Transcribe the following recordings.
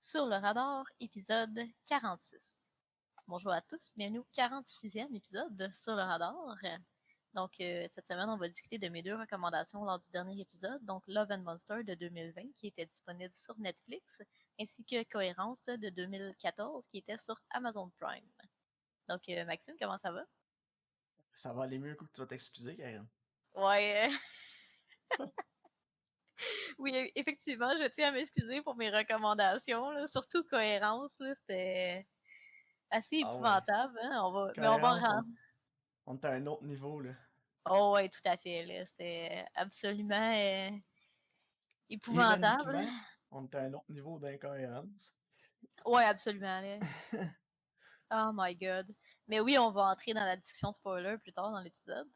Sur le radar, épisode 46. Bonjour à tous, bienvenue au 46e épisode de Sur le radar. Donc, cette semaine, on va discuter de mes deux recommandations lors du dernier épisode, donc Love and Monster de 2020, qui était disponible sur Netflix, ainsi que Cohérence de 2014, qui était sur Amazon Prime. Donc, Maxime, comment ça va? Ça va aller mieux que tu vas t'excuser, Karen. Ouais. Oui, effectivement, je tiens à m'excuser pour mes recommandations, là. Surtout Cohérence, là, c'était assez Ah ouais. épouvantable, hein? Mais on va Cohérence, rendre. on est à un autre niveau, là. Oh ouais, tout à fait, là. C'était absolument épouvantable. Ironiquement, on est à un autre niveau d'incohérence. Ouais, absolument, là. Oh my god. Mais oui, on va entrer dans la discussion spoiler plus tard dans l'épisode.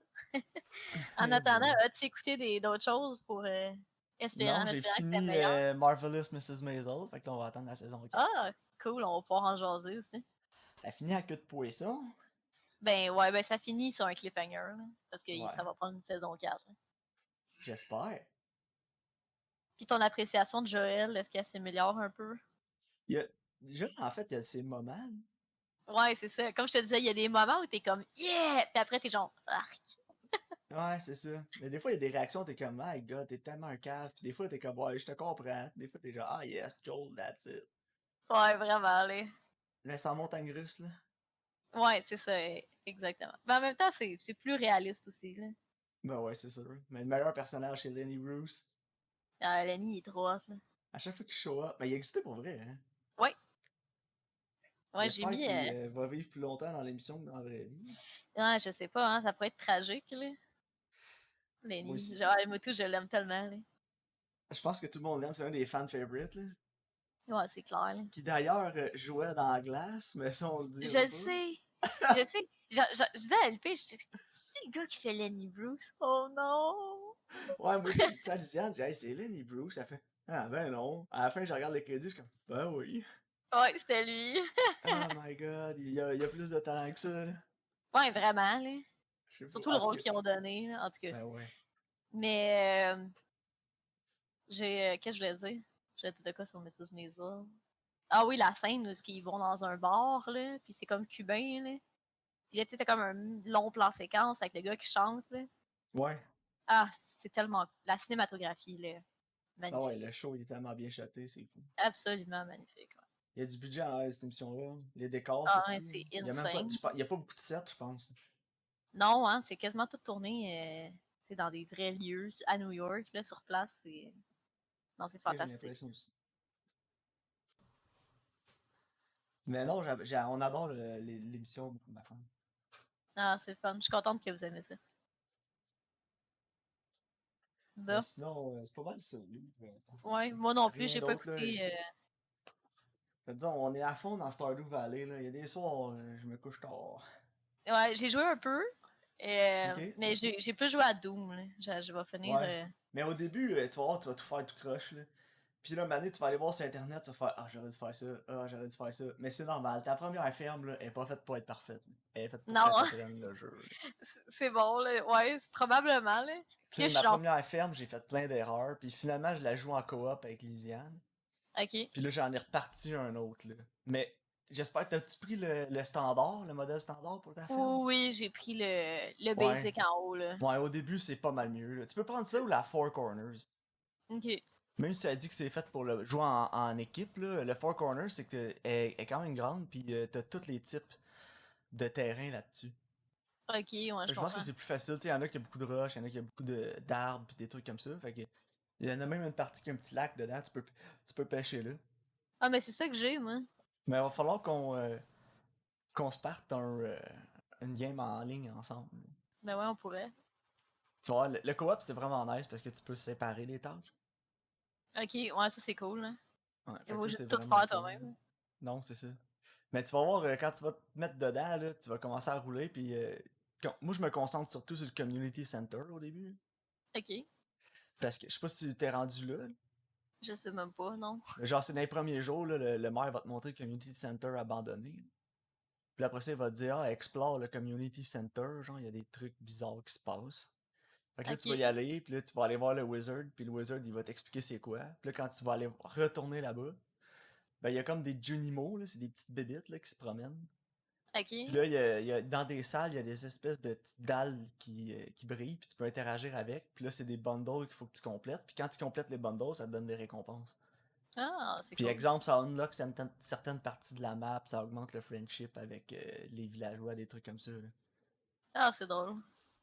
En Eh attendant, boy. as-tu écouté d'autres choses pour Non, en j'ai espérant que c'était fini meilleur? Marvelous Mrs. Maisel, fait que là, on va attendre la saison 4. Ah, cool, on va pouvoir en jaser aussi. Ça finit à queue de poisson. Ben ouais, ben ça finit sur un cliffhanger, là, parce que Ouais, ça va prendre une saison 4. Là. j'espère. Puis ton appréciation de Joël, est-ce qu'elle s'améliore un peu? Il y a... Juste, en fait, il y a ces moments. Ouais, c'est ça. Comme je te disais, il y a des moments où t'es comme yeah! Puis après t'es genre arc. Ouais, c'est ça. Mais des fois, il y a des réactions, t'es comme, my god, t'es tellement un cave. Puis des fois, t'es comme, ouais, je te comprends. Des fois, t'es genre, ah yes, Joel, that's it. Ouais, vraiment, là. Mais c'est en montagne russe, là. Ouais, c'est ça, exactement. Mais en même temps, c'est plus réaliste aussi, là. Ben ouais, c'est sûr. Mais le meilleur personnage, c'est Lenny Bruce. Ah, Lenny, il est trop hot, là. À chaque fois qu'il show up, ben il existait pour vrai, hein. Ouais. Ouais, j'ai J'espère mis. qu'il va vivre plus longtemps dans l'émission que dans la vraie vie. Ouais, je sais pas, hein, ça pourrait être tragique, là. Moi Lenny. aussi. Genre, moi tout, je l'aime tellement, là. Je pense que tout le monde l'aime, c'est un des fan favorites, là. Ouais, c'est clair, là. Qui d'ailleurs jouait dans la glace, mais ça on le Je dira le pas. sais. Je sais. Je disais à LP, c'est le gars qui fait Lenny Bruce? Oh non! Ouais, moi aussi j'ai dit ça à Lisiane, j'ai dit hey, c'est Lenny Bruce, elle fait ah ben non. À la fin je regarde les crédits, je suis comme ben oui. Ouais, c'était lui. Oh my god, il y a plus de talent que ça, là. Ouais, vraiment, là. Je sais Surtout pas. le En tout rôle cas, qu'ils ont donné, là, en tout cas. ben ouais. Mais, qu'est-ce que je voulais dire? Je voulais dire de quoi sur Mrs. Maisel? Ah oui, la scène où ils vont dans un bar, là, puis c'est comme cubain, là. Puis là, tu sais, t'as comme un long plan séquence avec le gars qui chante, là. Ouais. Ah, c'est tellement... La cinématographie, là, Ah ouais, magnifique. le show il est tellement bien shoté, c'est cool. Absolument magnifique, ouais. Il y a du budget en cette émission-là. Les décors Ah, ouais, surtout. c'est Il y a même pas. insane. Il y a pas beaucoup de sets, je pense. Non, hein, c'est quasiment tout tourné c'est dans des vrais lieux à New York, là, sur place. Non, c'est C'est ce que j'ai fantastique. l'impression aussi. Mais non, on adore l'émission beaucoup, ma femme. Ah, c'est fun. Je suis contente que vous aimez ça. Mais Bon. sinon, c'est pas mal ça. Ouais, moi non plus, Rien j'ai pas d'autre, là. écouté... Disons, on est à fond dans Stardew Valley, là. Il y a des soirs, je me couche tard. Ouais, j'ai joué un peu, Ok? mais j'ai plus joué à Doom, là. Je vais finir... Ouais. Mais au début, tu vas voir, tu vas tout faire tout croche, là. Puis là, Mané, tu vas aller voir sur Internet, tu vas faire ah, j'aurais dû faire ça, ah, j'aurais dû faire ça. Mais c'est normal, ta première ferme, là, elle est pas faite pour être parfaite. Elle est faite pour Non, t'apprendre le jeu. c'est bon, là. Ouais, probablement, là. Tu Puis là, sais, je suis ma genre... première ferme, j'ai fait plein d'erreurs, puis finalement, je la joue en coop avec Lisiane. OK. Puis là, j'en ai reparti un autre, là. Mais j'espère que t'as-tu pris le standard, le modèle standard pour ta ferme? Oui, j'ai pris le Ouais. basic en haut, là. Ouais, au début, c'est pas mal mieux, là. Tu peux prendre ça ou la Four Corners. OK. Même si ça dit que c'est fait pour le jouer en équipe, là, le Four Corners, c'est que elle est quand même grande, puis t'as tous les types de terrain là-dessus. OK, ouais, Fait je que je pense que comprends. c'est plus facile, tu sais, il y en a qui a beaucoup de roches, il y en a qui a beaucoup d'arbres, puis des trucs comme ça. Fait que il y en a même une partie qui a un petit lac dedans, tu peux pêcher là. Ah, mais c'est ça que j'ai, moi. Mais il va falloir qu'on se parte une game en ligne ensemble. Ben ouais, on pourrait. Tu vois, le co-op, c'est vraiment nice parce que tu peux séparer les tâches. OK, ouais, ça c'est cool, là. Ouais, Il fait que faut ça, juste c'est tout vraiment faire cool. toi-même. Non, c'est ça. Mais tu vas voir, quand tu vas te mettre dedans, là, tu vas commencer à rouler, puis moi, je me concentre surtout sur le Community Center au début. OK. Parce que je sais pas si tu t'es rendu là. Je sais même pas, non. Genre, c'est dans les premiers jours, là, le maire va te montrer le Community Center abandonné. Puis après ça, il va te dire, ah, explore le Community Center. Genre, il y a des trucs bizarres qui se passent. Fait que là, tu vas y OK. aller, puis là, tu vas aller voir le wizard, puis le wizard, il va t'expliquer c'est quoi. Puis là, quand tu vas aller retourner là-bas, Ben, il y a comme des Junimo, là, c'est des petites bébites, là, qui se promènent. Puis Ok. là, dans des salles, il y a des espèces de petites dalles qui brillent, puis tu peux interagir avec. Puis là, c'est des bundles qu'il faut que tu complètes. Puis quand tu complètes les bundles, ça te donne des récompenses. Ah, c'est Puis cool. exemple, ça unlock certaines parties de la map, ça augmente le friendship avec les villageois, des trucs comme ça, là. Ah, c'est drôle.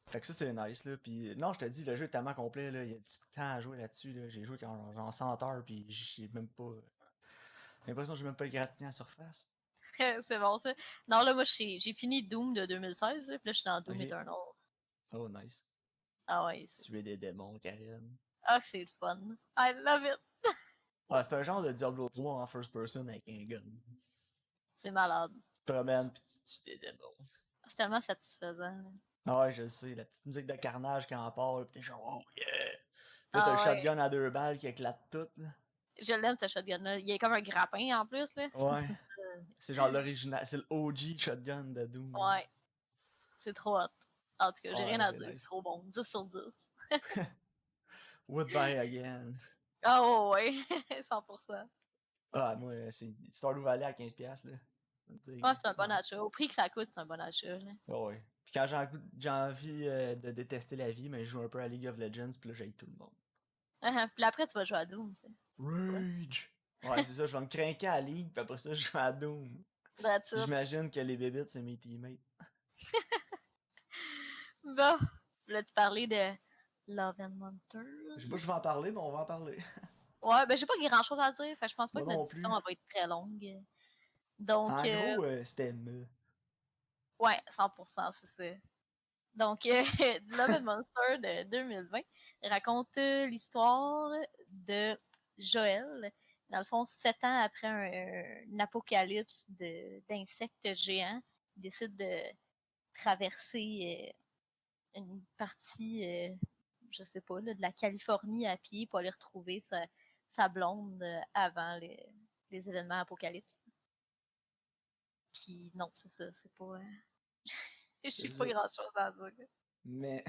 Fait que ça, c'est nice, là. Puis non, je te dis, le jeu est tellement complet, là. Il y a du temps à jouer là-dessus, là. J'ai joué quand genre 100 heures, puis j'ai même pas. J'ai l'impression que j'ai même pas égratigné à la surface. C'est bon, ça. Non, là, moi, j'ai fini Doom de 2016, là, puis là, je suis dans Doom Ok. Eternal. Oh, nice. Ah ouais, Tuer des démons, Karen. ah, c'est le fun. I love it. Ah, c'est un genre de Diablo 3 en first person avec un gun. C'est malade. Tu te promènes, puis tu tues des démons. C'est tellement satisfaisant. Ah ouais, je le sais, la petite musique de carnage quand on part, pis t'es genre, oh yeah! Puis là, t'as le Ah ouais. shotgun à 2 balles qui éclate tout, là. Je l'aime, ce shotgun-là. Il est comme un grappin en plus, là. Ouais. C'est genre l'original, c'est le OG shotgun de Doom. Ouais, c'est trop hot. En tout cas, j'ai rien Ouais, à c'est dire, c'est nice. trop bon. 10 sur 10. Would buy again. Ah ouais, 100%. Ah, moi, c'est Stardew Valley à 15$, là. Ouais, c'est un bon Non. achat. Au prix que ça coûte, c'est un bon achat. Là. Ah ouais. Puis quand j'ai envie de détester la vie, mais je joue un peu à League of Legends, puis là, j'aille tout le monde. Puis après, tu vas jouer à Doom. Quoi? Rage! Ouais, c'est ça, je vais me craquer à League, puis après ça, je joue à Doom. That's it. J'imagine que les bébites, c'est mes teammates. Bon, voulais-tu parler de Love and Je sais Monsters? pas si je vais en parler, mais on va en parler. Ouais, ben j'ai pas grand-chose à dire. Fait que je pense pas Moi que notre non discussion plus. elle va être très longue. Donc, En gros, c'était me. ouais, 100%, c'est ça. Donc, Love and Monster de 2020 raconte l'histoire de Joël. Dans le fond, 7 ans après un apocalypse d'insectes géants, il décide de traverser une partie, je sais pas, là, de la Californie à pied pour aller retrouver sa blonde avant les événements apocalypse. Puis non, c'est ça, c'est pas... C'est J'ai pas ça. grand-chose à dire. Mais.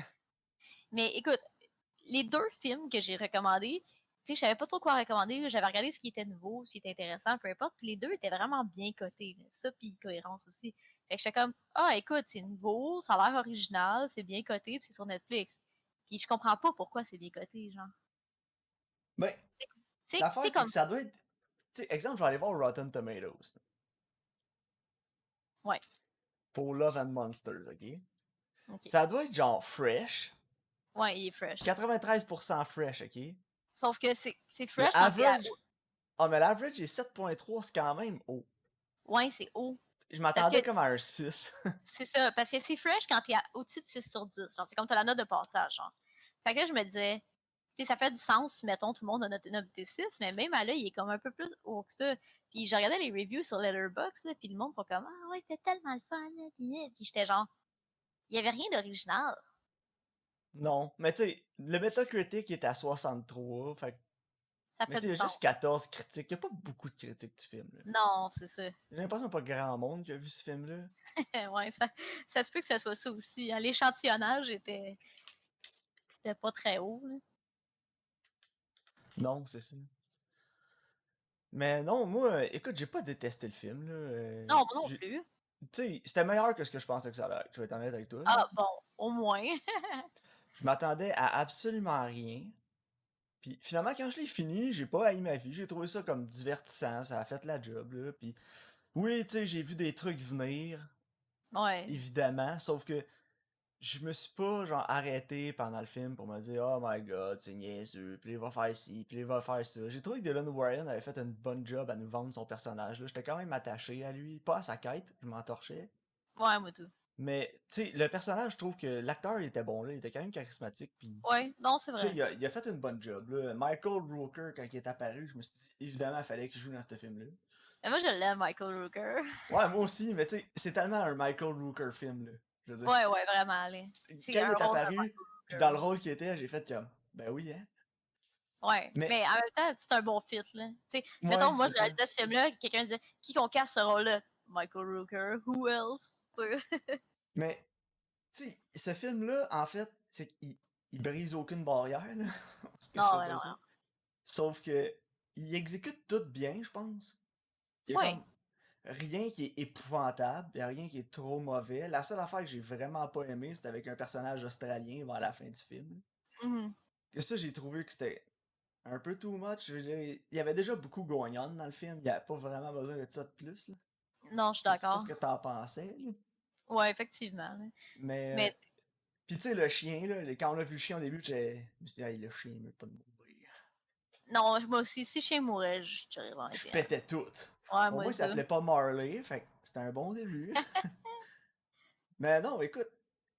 Mais écoute, les 2 films que j'ai recommandés, tu sais, je savais pas trop quoi recommander. J'avais regardé ce qui était nouveau, ce qui était intéressant, peu importe. Puis les 2 étaient vraiment bien cotés. Ça, puis cohérence aussi. Fait que j'étais comme, ah, écoute, c'est nouveau, ça a l'air original, c'est bien coté, puis c'est sur Netflix. Puis je comprends pas pourquoi c'est bien coté, genre. Ben, Tu l'affaire, sais, c'est comme. que ça doit être. Tu sais, exemple, je vais aller voir Rotten Tomatoes, là, Ouais, pour Love and Monsters, ok? ok. Ça doit être genre fresh. Ouais, il est fresh. 93% fresh, ok? Sauf que c'est Le fresh quand t'es à. average. Ah, mais l'average est 7.3, c'est quand même haut. Ouais, c'est haut. Je Parce que m'attendais comme à un 6. c'est ça, parce que c'est fresh quand t'es au-dessus de 6 sur 10. Genre, c'est comme t'as la note de passage, genre. Fait que là, je me disais, tu sais, ça fait du sens si, mettons, tout le monde a noté 6, mais même à là, il est comme un peu plus haut que ça. Puis je regardais les reviews sur Letterboxd, là, puis le monde font comme, ah ouais, c'était tellement le fun, là, puis j'étais genre, il y avait rien d'original. Non, mais tu sais, le Metacritic est à 63, fait que. Ça Mais fait tu sais, du il y a sens. juste 14 critiques. Il y a pas beaucoup de critiques du film, là. Non, c'est ça. J'ai l'impression qu'il n'y a pas grand monde qui a vu ce film-là. Ouais, ça se peut que ça soit ça aussi. Hein. L'échantillonnage était pas très haut, là. Non, c'est ça. Mais non, moi, écoute, j'ai pas détesté le film, là. Non, moi non plus. Tu sais, c'était meilleur que ce que je pensais que ça allait être. Je vais être honnête avec toi, là. Ah, bon, au moins. Je m'attendais à absolument rien. Puis finalement, quand je l'ai fini, j'ai pas haï ma vie. J'ai trouvé ça comme divertissant. Ça a fait la job, là. Puis oui, tu sais, j'ai vu des trucs venir, Ouais. évidemment. Sauf que je me suis pas, genre, arrêté pendant le film pour me dire, oh my god, c'est niaiseux. Puis il va faire ci, puis il va faire ça. J'ai trouvé que Dylan Warren avait fait une bonne job à nous vendre son personnage, là. J'étais quand même attaché à lui. Pas à sa quête, je m'en torchais. Ouais, moi tout. Mais, tu sais, le personnage, je trouve que l'acteur, il était bon, là. Il était quand même charismatique. Puis, Ouais, non, c'est tu sais, vrai. il a fait une bonne job, là. Michael Rooker, quand il est apparu, je me suis dit, évidemment, il fallait qu'il joue dans ce film-là. Mais moi, je l'aime, Michael Rooker. Ouais, moi aussi, mais tu sais, c'est tellement un Michael Rooker film, là. Je veux dire, Ouais, ouais, vraiment, allez. C'est quand il un est rôle de apparu, Michael puis dans le Rooker. rôle qu'il était, j'ai fait comme, ben oui, hein. Ouais, Mais, mais en même temps, c'est un bon fit, là. Tu sais, mettons, ouais, moi, c'est ça. de ce film-là, quelqu'un disait, qui qu'on casse ce rôle-là? Michael Rooker, who else? Mais, tu sais, ce film-là, en fait, c'est qu'il il brise aucune barrière, là. On se Non, cachera ouais, pas non, ça. non. Sauf que, il exécute tout bien, je pense. Il y a Ouais. comme rien qui est épouvantable, il y a rien qui est trop mauvais. La seule affaire que j'ai vraiment pas aimé, c'était avec un personnage australien vers la fin du film. Mhm. Et ça, j'ai trouvé que c'était un peu too much. Je veux dire, il y avait déjà beaucoup going on dans le film, il y avait pas vraiment besoin de ça de plus, là. Non, je suis Je sais pas d'accord. ce que t'en pensais, là. Ouais, effectivement, là. Mais, Mais pis tu sais, le chien, là, quand on a vu le chien au début, je me suis dit, hey, le chien, il veut pas de mourir. non, moi aussi, si chien mourait, j'aurais vraiment Je été. pétais tout. Ouais, Au moi moins, il ça. s'appelait pas Marley, fait que c'était un bon début. Mais non, écoute,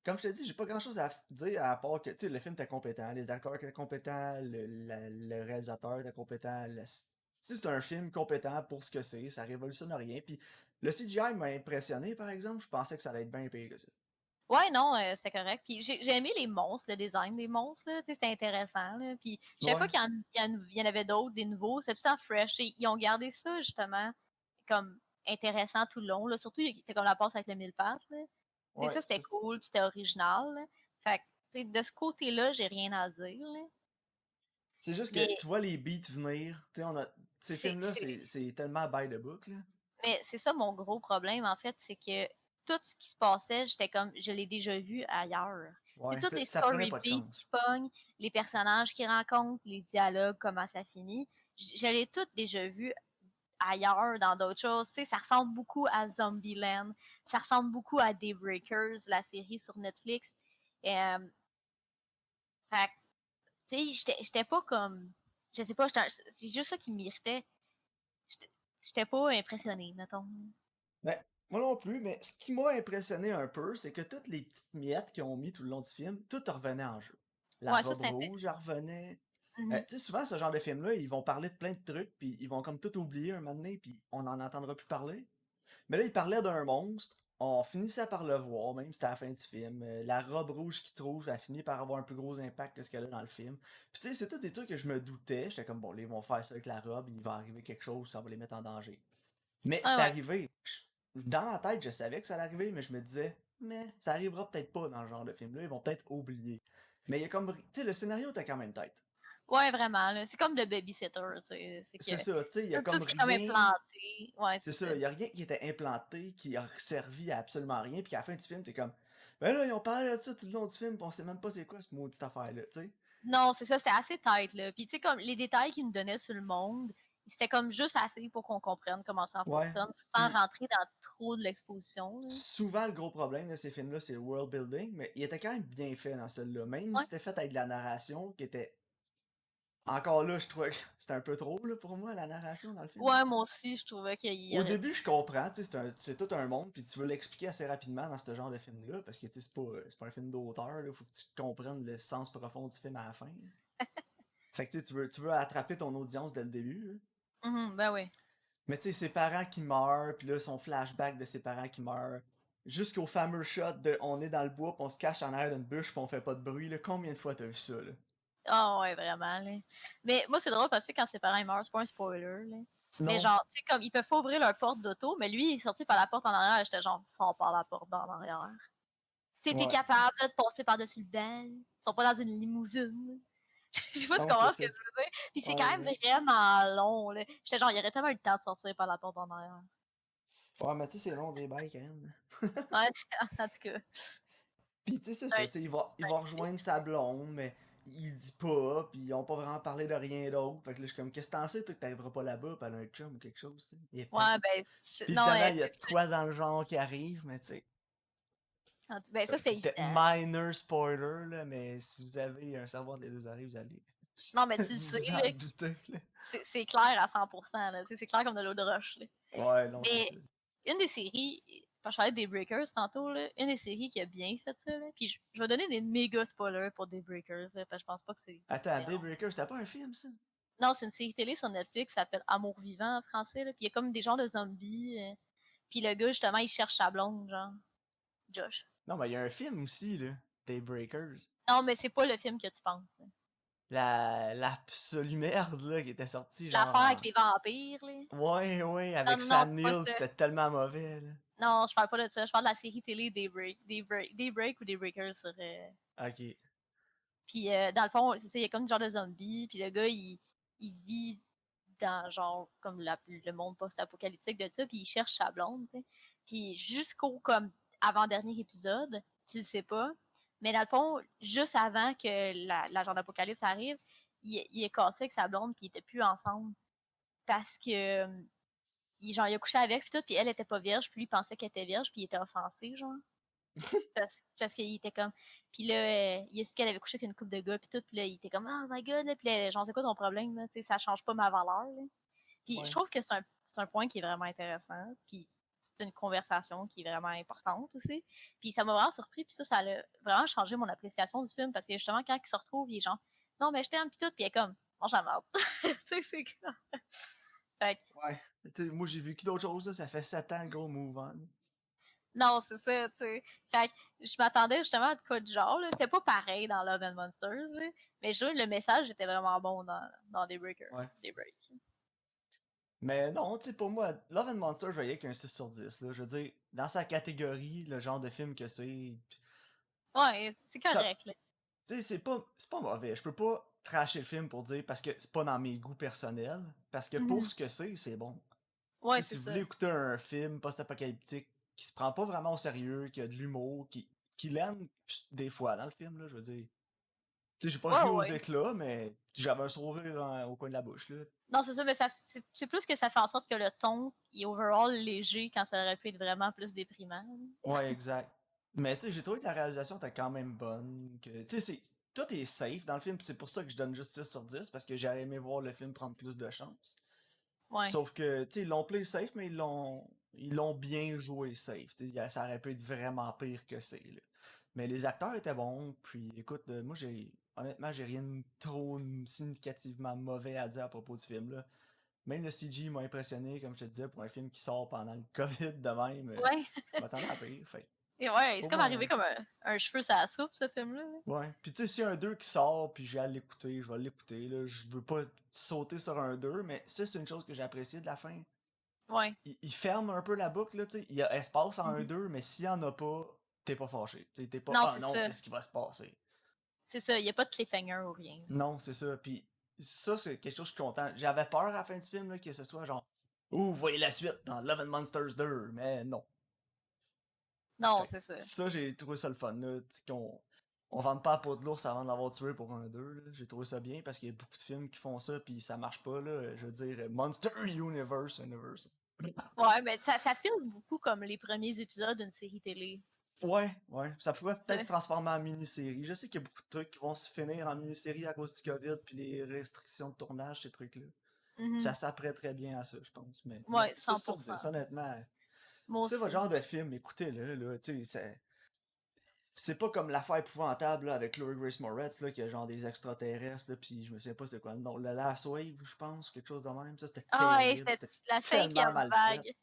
comme je te dis, j'ai pas grand chose à dire à part que, tu sais, le film était compétent, les acteurs étaient compétents, le réalisateur était compétent. Tu sais, c'est un film compétent pour ce que c'est, ça révolutionne rien. Puis le CGI m'a impressionné, par exemple, je pensais que ça allait être bien pire que ça. Ouais, non, c'était correct. Puis j'ai aimé les monstres, le design des monstres, là, tu sais, c'était intéressant, là. Puis chaque fois Ouais, qu'il y en avait d'autres, des nouveaux, c'est tout le temps fresh. Et ils ont gardé ça, justement, comme intéressant tout le long, là. Surtout, c'était comme la passe avec le mille pattes, là. Tu sais, ouais. ça, c'était cool, puis c'était original, là. Fait que, tu sais, de ce côté-là, j'ai rien à dire, là. C'est juste que Mais tu vois les beats venir, tu sais, ces c'est films-là, c'est- c'est tellement by the book, là. Mais c'est ça mon gros problème, en fait, c'est que tout ce qui se passait, j'étais comme, je l'ai déjà vu ailleurs. Tu sais, Ouais, toutes les ça prenait story pas de beats qui chance. pognent, les personnages qui rencontrent, les dialogues, comment ça finit, je l'ai toutes déjà vu ailleurs, dans d'autres choses. Tu sais, ça ressemble beaucoup à Zombieland, ça ressemble beaucoup à Daybreakers, la série sur Netflix. Euh, fait que, tu sais, j'étais pas comme, je sais pas, c'est juste ça qui m'irritait. J'étais j'étais pas impressionnée, mettons. Ben, moi non plus, mais ce qui m'a impressionné un peu, c'est que toutes les petites miettes qu'ils ont mis tout le long du film, tout revenait en jeu. La Ouais, ça robe c'était rouge, elle revenait. intéressant. Tu sais, souvent, ce genre de film-là, ils vont parler de plein de trucs, puis ils vont comme tout oublier un moment donné, puis on n'en entendra plus parler. Mais là, ils parlaient d'un monstre, on finissait par le voir, même si c'était à la fin du film. La robe rouge qu'ils trouvent, elle finit par avoir un plus gros impact que ce qu'elle a dans le film. Puis tu sais, c'est tout des trucs que je me doutais. J'étais comme, bon, là, ils vont faire ça avec la robe, il va arriver quelque chose, ça va les mettre en danger. Mais Ouais, c'est ouais. arrivé. Dans ma tête, je savais que ça allait arriver, mais je me disais, mais ça arrivera peut-être pas dans ce genre de film-là, ils vont peut-être oublier. Mais il y a comme, tu sais, le scénario était quand même tête. Ouais, vraiment, là. C'est comme le babysitter, tu sais. C'est C'est que ça, tu sais, il y a tout comme ce qui est comme rien. implanté. Ouais, C'est c'est ça, ça. il y a rien qui était implanté, qui a servi à absolument rien, puis qu'à la fin du film, t'es comme, ben là, ils ont parlé de ça tout le long du film, pis on sait même pas c'est quoi cette maudite affaire-là, tu sais. Non, c'est ça, c'était assez tight, là. Puis, tu sais, comme les détails qu'ils nous donnaient sur le monde, c'était comme juste assez pour qu'on comprenne comment ça Ouais. fonctionne, sans Puis rentrer dans trop de l'exposition, là. souvent, le gros problème de ces films-là, c'est le world building, mais il était quand même bien fait dans celui-là. Même si Ouais. c'était fait avec de la narration qui était. Encore là, je trouvais que c'était un peu trop là, pour moi, la narration dans le film. Ouais, moi aussi, je trouvais qu'il y Au aurait début, pu. je comprends, tu sais, c'est tout un monde, puis tu veux l'expliquer assez rapidement dans ce genre de film-là, parce que tu sais, c'est pas un film d'auteur, il faut que tu comprennes le sens profond du film à la fin. Fait que tu veux attraper ton audience dès le début, là. Ben oui. Mais tu sais, ses parents qui meurent, puis là, son flashback de ses parents qui meurent, jusqu'au fameux shot de on est dans le bois, puis on se cache en arrière d'une bûche, puis on fait pas de bruit, là. Combien de fois t'as vu ça, là? Ah ouais, vraiment, là. Mais moi, c'est drôle parce que quand ses parents ils meurent, c'est pas un spoiler, là. Mais Non. genre, tu sais, comme, ils peuvent pas ouvrir leur porte d'auto, mais lui, il est sorti par la porte en arrière, j'étais genre, sors par la porte en arrière. Tu sais, t'es Ouais. capable là, de passer par-dessus le banc. Ils sont pas dans une limousine. Je sais pas si tu Non, c'est comprends ce ça. que je veux dire. Puis c'est quand Ouais, même ouais. vraiment long, là. J'étais genre, il y aurait tellement eu le temps de sortir par la porte en arrière. Ouais, mais tu sais, c'est long des bails quand même. Ouais, en tout cas. Pis tu sais, c'est C'est ça, un, tu sais, il c'est un va trip. rejoindre sa blonde, mais il dit pas, pis ils ont pas vraiment parlé de rien d'autre. Fait que là, je suis comme, qu'est-ce que t'en sais, toi, que t'arriveras pas là-bas, pis elle a un chum ou quelque chose, tu sais. Épais. Ouais, ben, Pis non, évidemment, il y a de quoi dans le genre qui arrive, mais tu sais. ben, ça, c'était C'était évident. minor spoiler, là, mais si vous avez un savoir des deux oreilles, vous allez Non, mais tu le vous sais, vous là, en douter, là. c'est clair à 100%, là. Tu sais, c'est clair comme de l'eau de roche, là. Ouais, non, c'est Mais ça. une des séries, quand je parlais des Breakers tantôt, là, une des séries qui a bien fait ça, là, puis je vais donner des méga spoilers pour des Breakers, là, parce que je pense pas que c'est Attends, bien long. Daybreaker, c'était pas un film, ça? Non, c'est une série télé sur Netflix, ça s'appelle Amour vivant en français, là, puis il y a comme des genres de zombies, puis le gars, justement, il cherche sa blonde, genre, Josh. Non, mais il y a un film aussi, là. Daybreakers. Non, mais c'est pas le film que tu penses, là. L'absolue merde, là, qui était sortie, L'affaire avec genre. les vampires, là. Ouais, ouais, Non, avec non, non, Sam c'est pas Neill, pis ça. c'était tellement mauvais, là. Non, je parle pas de ça, je parle de la série télé Daybreak ou Daybreakers sur, Ok. puis dans le fond, c'est ça, il y a comme un genre de zombie, puis le gars, il vit dans genre comme le monde post-apocalyptique de ça, puis il cherche sa blonde, tu sais. Puis jusqu'au comme avant-dernier épisode, tu le sais pas, mais dans le fond, juste avant que la genre d'apocalypse arrive, il est cassé avec sa blonde, puis ils étaient plus ensemble parce que il a couché avec, puis tout, puis elle était pas vierge, puis lui il pensait qu'elle était vierge, puis il était offensé, genre. Parce qu'il était comme. Puis là, il a su qu'elle avait couché avec une couple de gars, puis tout, puis là, il était comme, oh my god, là, puis là, genre, c'est quoi ton problème, là, tu sais, ça change pas ma valeur, là. Puis je Ouais. trouve que c'est un point qui est vraiment intéressant, puis c'est une conversation qui est vraiment importante aussi. Puis ça m'a vraiment surpris, puis ça a vraiment changé mon appréciation du film, parce que justement, quand il se retrouve, il est genre, non, mais je t'aime, puis tout, puis il est comme, mange la merde. Tu sais, c'est comme. Fait que, Ouais. Moi, j'ai vécu d'autres choses, là. Ça fait 7 ans, gros move on. non, c'est ça, tu sais. Fait que je m'attendais justement à de quoi de genre, là. C'était pas pareil dans Love and Monsters, là. Mais je trouve que le message était vraiment bon dans Daybreaker. Ouais. Daybreak. Mais non, tu sais, pour moi, Love and Monster, je voyais avec un 6 sur 10, là. Je veux dire, dans sa catégorie, le genre de film que c'est. Ouais, c'est Ça, correct, là. tu sais, c'est pas mauvais. Je peux pas trasher le film pour dire parce que c'est pas dans mes goûts personnels. Parce que pour Mhm. ce que c'est bon. Tu Ouais, sais, c'est si vous ça. voulez écouter un film post-apocalyptique qui se prend pas vraiment au sérieux, qui a de l'humour, qui l'aime des fois dans le film, là, je veux dire. Tu sais, j'ai pas Ouais, ri aux ouais. éclats, mais j'avais un sourire au coin de la bouche, là. Non, c'est ça, mais c'est plus que ça fait en sorte que le ton est overall léger quand ça aurait pu être vraiment plus déprimant. Ouais, exact. Mais tu sais, j'ai trouvé que la réalisation était quand même bonne. Que, tu sais, tout est safe dans le film, pis c'est pour ça que je donne juste 6 sur 10, parce que j'aurais aimé voir le film prendre plus de chance. Ouais. Sauf que, tu sais, ils l'ont play safe, mais ils l'ont bien joué safe. Tu sais, ça aurait pu être vraiment pire que c'est, là. Mais les acteurs étaient bons, puis écoute, moi, honnêtement, j'ai rien de trop significativement mauvais à dire à propos du film, là. Même le CG m'a impressionné, comme je te disais, pour un film qui sort pendant le COVID de même. Ouais. Je m'attendais à pire, fait. Et ouais, c'est Pour comme moi, arrivé comme un cheveu sur la soupe, ce film-là. ouais. Puis tu sais, s'il y a un 2 qui sort, puis j'ai à l'écouter, je vais l'écouter, là. Je veux pas sauter sur un 2, mais ça, c'est une chose que j'ai appréciée de la fin. Ouais. Il ferme un peu la boucle, là, tu sais. Il y a espace en un Mhm. 2, mais s'il y en a pas, t'es pas fâché. Tu sais, t'es pas, Non, ah c'est non, ça. qu'est-ce qui va se passer? C'est ça, il n'y a pas de cliffhanger ou rien. Non, c'est ça. Puis ça, c'est quelque chose que je suis content. J'avais peur à la fin du film, là, que ce soit genre, ouh, vous voyez la suite dans Love and Monsters 2, mais non. Non, Fait que c'est ça. ça, j'ai trouvé ça le fun, là. Tu sais, on vende pas à peau de l'ours avant de l'avoir tué pour un 2 là. J'ai trouvé ça bien parce qu'il y a beaucoup de films qui font ça puis ça marche pas, là. Je veux dire, Monster Universe. Ouais, mais ça filme beaucoup comme les premiers épisodes d'une série télé. Ouais, ouais. Ça pourrait peut-être Ouais. se transformer en mini-série. Je sais qu'il y a beaucoup de trucs qui vont se finir en mini-série à cause du COVID puis les restrictions de tournage, ces trucs-là. Ça Mhm. s'apprêterait bien à ça, je pense. Mais non, Ouais, 6 sur 10, 100%. honnêtement. Moi C'est votre aussi. genre de film, écoutez-le, là. Tu sais, c'est pas comme l'affaire épouvantable là, avec Chloe Grace Moretz là, qui a genre des extraterrestres, là, pis je me souviens pas c'est quoi le nom. Le Last Wave, je pense, quelque chose de même. Ça, c'était Ah, ouais, terrible, c'était c'était la tellement cinquième mal fait. vague.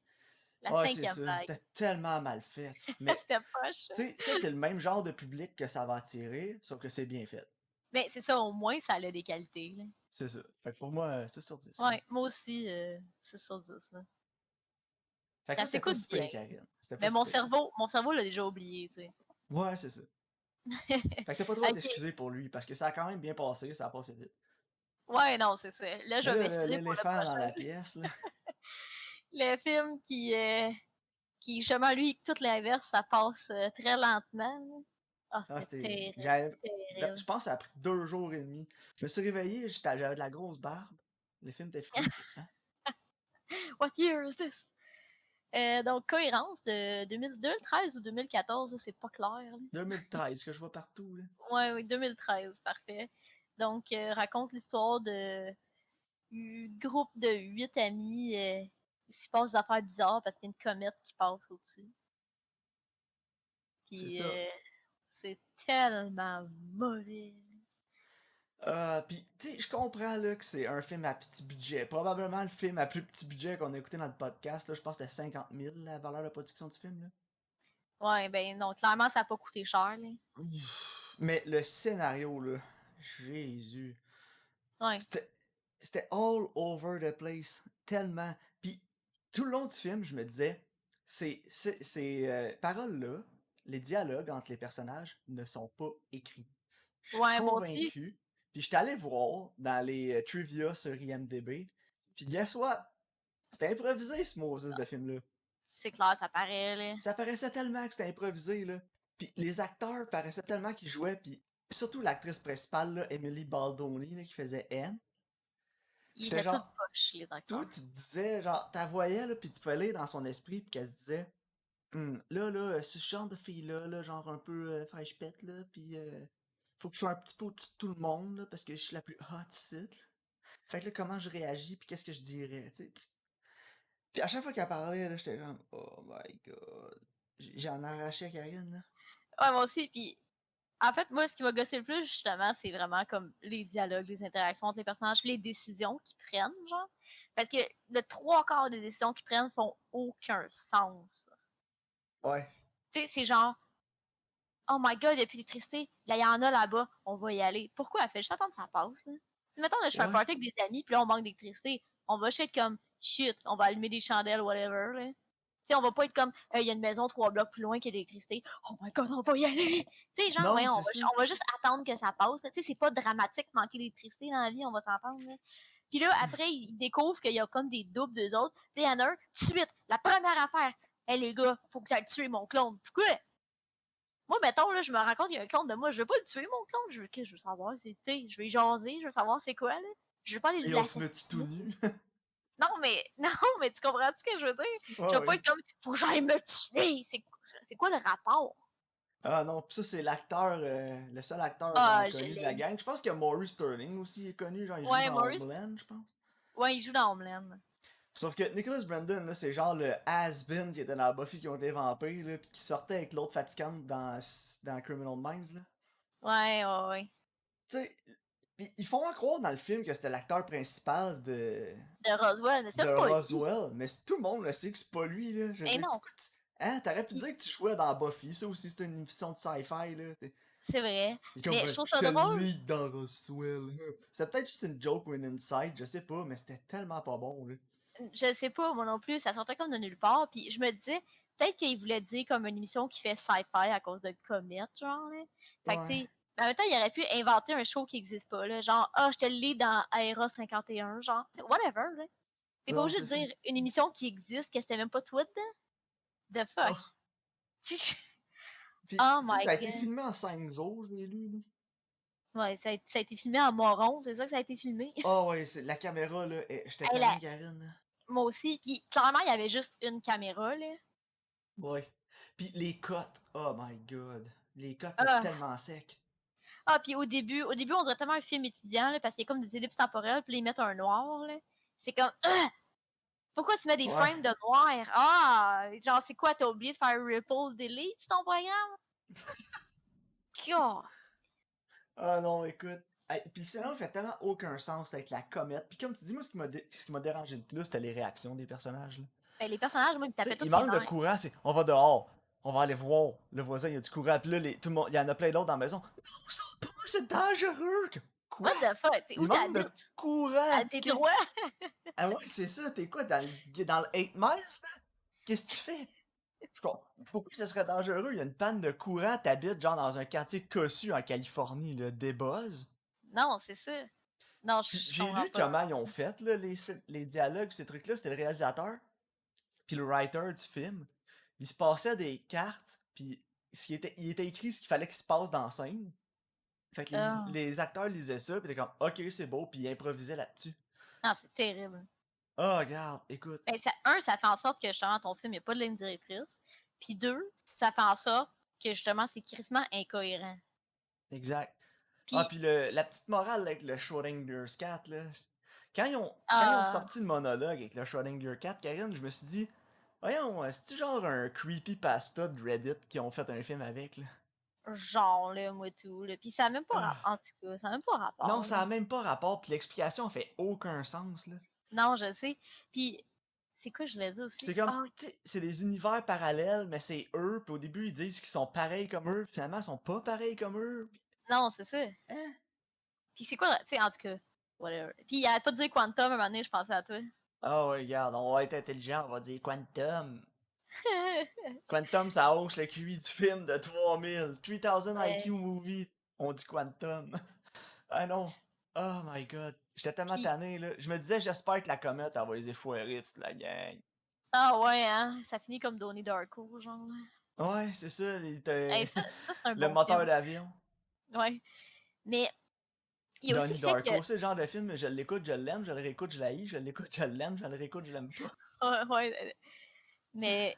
La Ouais, c'est cinquième ça, vague. c'était tellement mal fait. Mais, C'était poche. tu sais, ça, c'est le même genre de public que ça va attirer, sauf que c'est bien fait. Mais c'est ça, au moins, ça a des qualités. Là. C'est ça. Fait que pour moi, c'est sur 10. Là. Ouais, moi aussi, 6 sur 10. Là. Fait que Ça ça, c'était pas s'écoute si bien. pire, Karine. C'était pas Mais si pire. mon cerveau l'a déjà oublié, tu sais. Ouais, c'est ça. Fait que t'as pas le droit Ok. d'excuser pour lui, parce que ça a quand même bien passé, ça a passé vite. Ouais, non, c'est ça. Là, je Mais vais là, m'excuser pour le l'éléphant dans la prochain. pièce, là. Le film qui justement, lui, tout l'inverse, ça passe très lentement. Là. Ah, Ah, c'était c'était. terrible. Terrible. Je pense que ça a pris 2 jours et demi. Je me suis réveillé, j'avais de la grosse barbe. Le film était fini. Hein? What year is this? Donc, Cohérence de 2013 ou 2014, là, c'est pas clair. Là. 2013, que je vois partout, là. Ouais, oui, 2013, parfait. Donc, raconte l'histoire de un groupe de 8 amis. Il se passe des affaires bizarres parce qu'il y a une comète qui passe au-dessus. C'est Puis, ça. c'est tellement mauvais. Pis, tu sais, je comprends, là, que c'est un film à petit budget. Probablement le film à plus petit budget qu'on a écouté dans le podcast, là. Je pense que c'était 50 000, la valeur de production du film, là. Ouais, ben non, clairement, ça n'a pas coûté cher. Là. Mais le scénario, là. Jésus. Ouais. C'était, c'était all over the place. Tellement. Puis tout le long du film, je me disais, ces paroles-là, les dialogues entre les personnages ne sont pas écrits. Je suis Ouais, moi aussi. convaincu. Puis j'étais allé voir dans les trivia sur IMDb. Puis guess what? C'était improvisé, ce Moses de film-là. C'est clair, ça paraît, là. Ça paraissait tellement que c'était improvisé, là. Puis les acteurs paraissaient tellement qu'ils jouaient, puis surtout l'actrice principale, là, Emily Baldoni, là, qui faisait Anne. Ils J'étais étaient tous genre, poches, les toi, acteurs. tu te disais, genre, t'as voyais, là, puis tu pouvais lire dans son esprit, puis qu'elle se disait, là, ce genre de fille-là, là, genre un peu fraîche-pète, là, puis faut que je sois un petit peu au-dessus de tout le monde, là, parce que je suis la plus hot ici. Là. Fait que là, comment je réagis, puis qu'est-ce que je dirais, tu sais. Puis à chaque fois qu'elle parlait, là, j'étais comme, oh my god. J'en arrachais à Karine, là. Ouais, moi aussi, puis en fait, moi, ce qui m'a gossé le plus, justement, c'est vraiment comme les dialogues, les interactions entre les personnages, puis les décisions qu'ils prennent, genre. Parce que le trois quarts des décisions qu'ils prennent font aucun sens. Ouais. Tu sais, c'est genre, oh my god, il n'y a plus d'électricité. Là, il y en a là-bas, on va y aller. Pourquoi elle fait juste attendre que ça passe, là? Mettons, là, je fais un Ouais. party avec des amis, puis là, on manque d'électricité. On va être comme, shit, on va allumer des chandelles, whatever, là. Tu sais, on va pas être comme, il y a une maison 3 blocs plus loin qui a de l'électricité. Oh my god, on va y aller! Tu sais, genre, Non, ouais, c'est ça. on va juste attendre que ça passe. Tu sais, c'est pas dramatique manquer d'électricité dans la vie, on va s'entendre, là. Puis là, après, ils découvrent qu'il y a comme des doubles d'eux autres. Puis il y en a un, tout de suite, la première affaire, hey les gars, faut que j'aille tuer mon clone. Pourquoi? Moi, mettons, là, je me rends compte qu'il y a un clone de moi. Je veux pas le tuer, mon clone. Je veux savoir, tu sais, je vais jaser, je veux savoir c'est quoi, là. Je veux pas aller Et on se met tout l'assassiner. nu. Non, non, mais tu comprends ce que je veux dire? Je Ouais, veux pas ouais. être comme, faut que j'aille me tuer. C'est quoi le rapport? Ah non, pis ça, c'est l'acteur, le seul acteur, genre, Ah, je connu de la l'ai. gang. Je pense que Maury Sterling aussi est connu, genre, il joue Ouais, dans Maurice. Homeland, je pense. Ouais, il joue dans Homeland. Sauf que Nicholas Brandon, là, c'est genre le has-been qui était dans Buffy qui ont été vampires, là, pis qui sortait avec l'autre fatigante dans Criminal Minds, là. Ouais, ouais, ouais. Tu sais, ils font croire dans le film que c'était l'acteur principal De Roswell, mais c'est de même pas lui. Roswell, mais tout le monde le sait que c'est pas lui, là. Je veux Eh dire, non. pourquoi tu... Hein, t'aurais pu Puis, dire que tu jouais dans Buffy, ça aussi c'était une émission de sci-fi, là. c'est vrai. Il est comme, Mais je trouve ça j'étais le drôle. lead dans Roswell. C'était peut-être juste une joke ou une insight, je sais pas, mais c'était tellement pas bon, là. Je sais pas, moi non plus. Ça sortait comme de nulle part. Puis je me disais, peut-être qu'il voulait dire comme une émission qui fait sci-fi à cause de comètes, genre. Là. Fait que, tu Ouais. sais, mais en même temps, il aurait pu inventer un show qui existe pas, là. Genre, ah, je te le lis dans Aera 51, genre. T'sais, whatever, là. T'es pas Non, obligé c'est de ça. dire une émission qui existe, que c'était même pas toi dedans. The fuck. Ah. Puis, Oh tu sais, my ça a été god. filmé en 5 jours, j'ai lu, là. Ouais, ça a été filmé en moron, c'est ça que ça a été filmé. Ah ouais, la caméra, là, j'étais Hey, tanné, Karine, là. moi aussi. Puis clairement, il y avait juste une caméra, là. Ouais. Puis les cotes, oh my god. Les cotes étaient Ah, tellement secs. puis au début, on dirait tellement un film étudiant, là, parce qu'il y a comme des ellipses temporelles, puis là, ils mettent un noir, là. C'est comme, pourquoi tu mets des Ouais. frames de noir? Ah, genre, c'est quoi, t'as oublié de faire Ripple Delete sur ton programme? God. Ah non, écoute. Hey, puis le scénario fait tellement aucun sens avec la comète. Puis comme tu dis, moi, ce qui m'a dérangé le plus, c'était les réactions des personnages, là. Ben, les personnages, moi, ils me Tu tapaient sais, tous il ses manque de nerfs. courant, c'est on va dehors. On va aller voir. Le voisin, il y a du courant. Puis là, tout le monde, il y en a plein d'autres dans la maison. Non, ça pas, c'est dangereux. Quoi? What the fuck? Il Où manque de t'habites? courant. À Détroit? Ah ouais, c'est ça. T'es quoi, dans le 8 miles, là? Qu'est-ce que tu fais? Pourquoi ce serait dangereux? Il y a une panne de courant, t'habites genre dans un quartier cossu en Californie, là, des buzz. Non, c'est ça. Non, Puis je j'ai comprends lu pas. comment ils ont fait là, les dialogues, ces trucs-là, c'était le réalisateur, puis le writer du film. Il se passait des cartes, puis il était écrit ce qu'il fallait qu'il se passe dans la scène. Fait que Ah. les acteurs lisaient ça, puis t'es comme, ok, c'est beau, puis ils improvisaient là-dessus. Non, c'est terrible. Oh, regarde, écoute. Ben, ça fait en sorte que justement, ton film, il n'y a pas de ligne directrice. Puis deux, ça fait en sorte que justement, c'est crissement incohérent. Exact. Ah, Puis, puis la petite morale avec le Schrodinger's cat, là. Quand ils ont euh, sorti le monologue avec le Schrödinger cat, Karine, je me suis dit, voyons, c'est-tu genre un creepypasta de Reddit qui ont fait un film avec, là? genre, là, moi, tout. Là. Puis ça n'a même pas Ah. rapport, en tout cas, ça n'a même pas Non, rapport. ça Là. a même pas rapport, puis l'explication fait aucun sens, là. Non, je sais. Puis, c'est quoi, je l'ai dit Pis aussi? c'est comme, Ah, tu sais, c'est des univers parallèles, mais c'est eux, puis au début ils disent qu'ils sont pareils comme eux, puis finalement ils sont pas pareils comme eux. non, c'est ça. Hein? Puis c'est quoi, tu sais, en tout cas, whatever. Puis il arrête pas de dire Quantum, un moment donné, je pensais à toi. Ah ouais, regarde, on va être intelligent, on va dire Quantum. Quantum, ça hausse le QI du film de 3000. 3000 IQ Ouais. movie. On dit Quantum. Ah non. Oh my god. J'étais tellement Puis, tanné, là. Je me disais, j'espère que la comète, elle va les effoirer, toute la gang. ah ouais, hein, ça finit comme Donnie Darko, genre. Ouais, c'est ça, Hey, ça c'est un le bon moteur film. d'avion. Ouais. Mais il y a aussi Donnie le fait que. Darko, c'est le genre de film, je l'écoute, je l'aime, je le réécoute, je l'haïs, je l'écoute, je l'aime, je le réécoute, je l'aime pas. Ouais, ouais, mais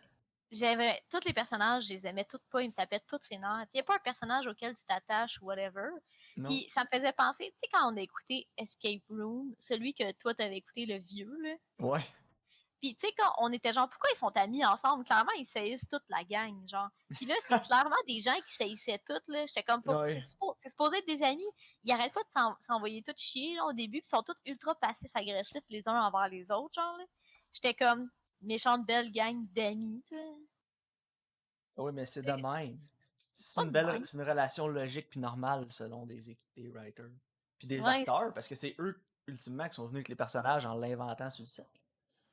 j'avais. Tous les personnages, je les aimais tous pas, ils me tapaient tous ses nerfs. Il n'y a pas un personnage auquel tu t'attaches ou whatever. Non. Puis ça me faisait penser, tu sais, quand on a écouté Escape Room, celui que toi t'avais écouté, le vieux, là. Ouais. Puis, tu sais, quand on était genre, pourquoi ils sont amis ensemble? Clairement, ils saillissent toute la gang, genre. Puis là, c'est clairement des gens qui saillissaient toutes, là. J'étais comme, Ouais. c'est supposé être des amis. Ils arrêtent pas de s'envoyer tout chier, là, au début, puis ils sont tous ultra passifs-agressifs les uns envers les autres, genre, là. J'étais comme, méchante belle gang d'amis, tu sais. Oui, mais c'est de même. C'est C'est pas une de belle, même. c'est une relation logique puis normale selon des writers. Puis des Ouais, acteurs, parce que c'est eux, ultimement, qui sont venus avec les personnages en l'inventant sur le set.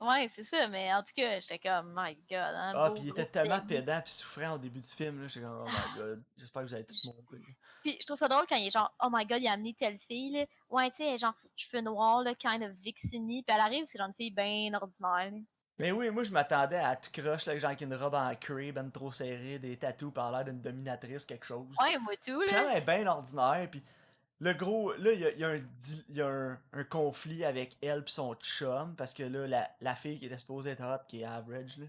ouais, c'est ça, mais en tout cas, j'étais comme, my god, un Ah, beau puis il était groupe tellement d'amis. pédant puis souffrant au début du film, là. J'étais comme, oh my god, j'espère que vous allez tout mourir. Puis je trouve ça drôle quand il est genre, oh my god, il a amené telle fille, là. Ouais, tu sais, elle est genre, cheveux noirs, là, kind of vixeny. Puis elle arrive, c'est genre une fille bien ordinaire, là. Mais oui, moi je m'attendais à tout croche, là, genre avec une robe en cuir, ben trop serrée, des tatous par l'air d'une dominatrice, quelque chose. Ouais, moi tout, là. Finalement, elle est bien ordinaire, puis le gros, là, il y a un conflit avec elle pis son chum, parce que là, la fille qui était supposée être hot, qui est average, là,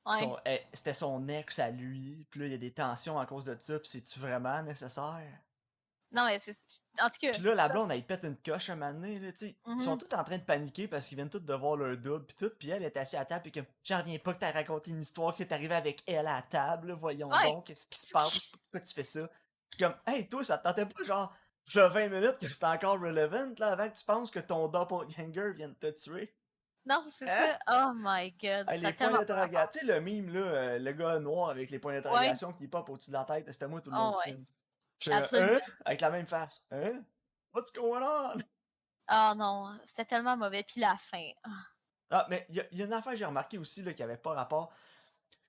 Ouais. c'était son ex à lui, puis là, il y a des tensions à cause de ça, pis c'est-tu vraiment nécessaire? Non, mais c'est. En tout cas, Pis là, la ça. blonde, elle pète une coche un moment donné, là, tu sais. Ils sont Mhm. tous en train de paniquer parce qu'ils viennent tous de voir leur double pis tout, pis elle est assise à la table pis comme, j'en reviens pas que t'as raconté une histoire qui est arrivée avec elle à la table, là, voyons Ouais. donc, qu'est-ce qui se passe, pourquoi tu fais ça? Pis comme, hey, toi, ça te tentait pas, genre, v'là 20 minutes que c'était encore relevant, là, avant que tu penses que ton doppelganger vienne te tuer? Non, c'est Hein? ça. Oh my god. Hey, Ça a les points tellement pas d'interrogation, rapport. tu sais, le mime, là, le gars noir avec les points Ouais. d'interrogation qui pop au-dessus de la tête, c'était moi tout le long Oh du ouais. film. J'étais comme, hein? Absolument. Avec la même face. Hein? What's going on? Oh non. C'était tellement mauvais. Puis la fin. Ah. Ah, mais il y a une affaire que j'ai remarqué aussi là, qui avait pas rapport.